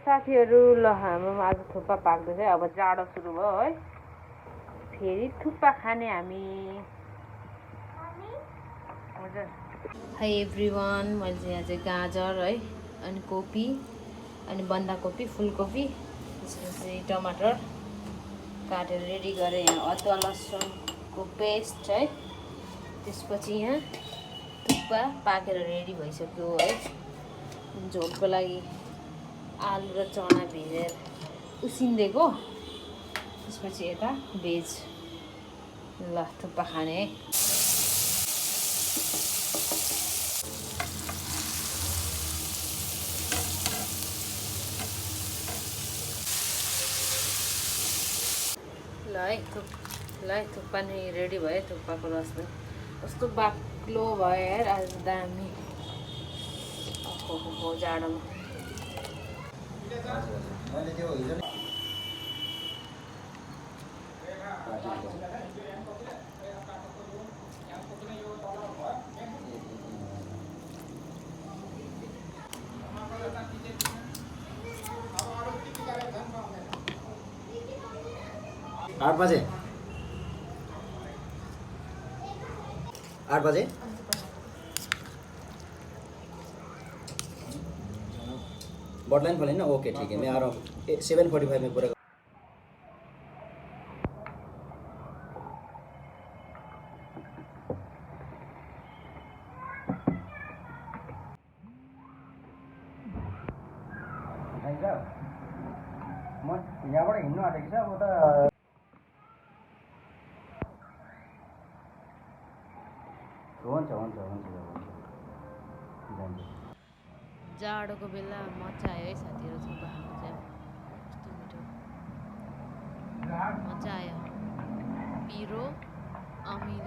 साथीहरू ल हाम्रोमा आज थुक्पा पाक्दैछ अब जाडो सुरु भयो है फेरि थुक्पा खाने हामी हाई एभ्रिवान मैले चाहिँ यहाँ चाहिँ गाजर है अनि कोपी अनि बन्दाकोपी फुलकोपी त्यसपछि टमाटर काटेर रेडी गरेँ यहाँ अदुवा लसुनको पेस्ट है त्यसपछि यहाँ थुक्पा पाकेर रेडी भइसक्यो है झोलको लागि आलु र चना भिजेर उसिनिदिएको त्यसपछि यता भेज ल थुक्पा खाने है ल है थुक्पा नि रेडी भयो थुक्पाको रस पनि कस्तो बाक्लो भयो यार आज दामी हो जाडोमा आठ बजे बॉटलाइन खोलें ना ओके ठीक है मैं आ रहा हूँ 7:45 में पूरा म यहाँबाट हिँड्नु आँटेको छ अब त हुन्छ जाडोको बेला मजा आयो है साथीहरू थुक्पा खानु चाहिँ कस्तो मिठो मजा आयो पिरो अमिलो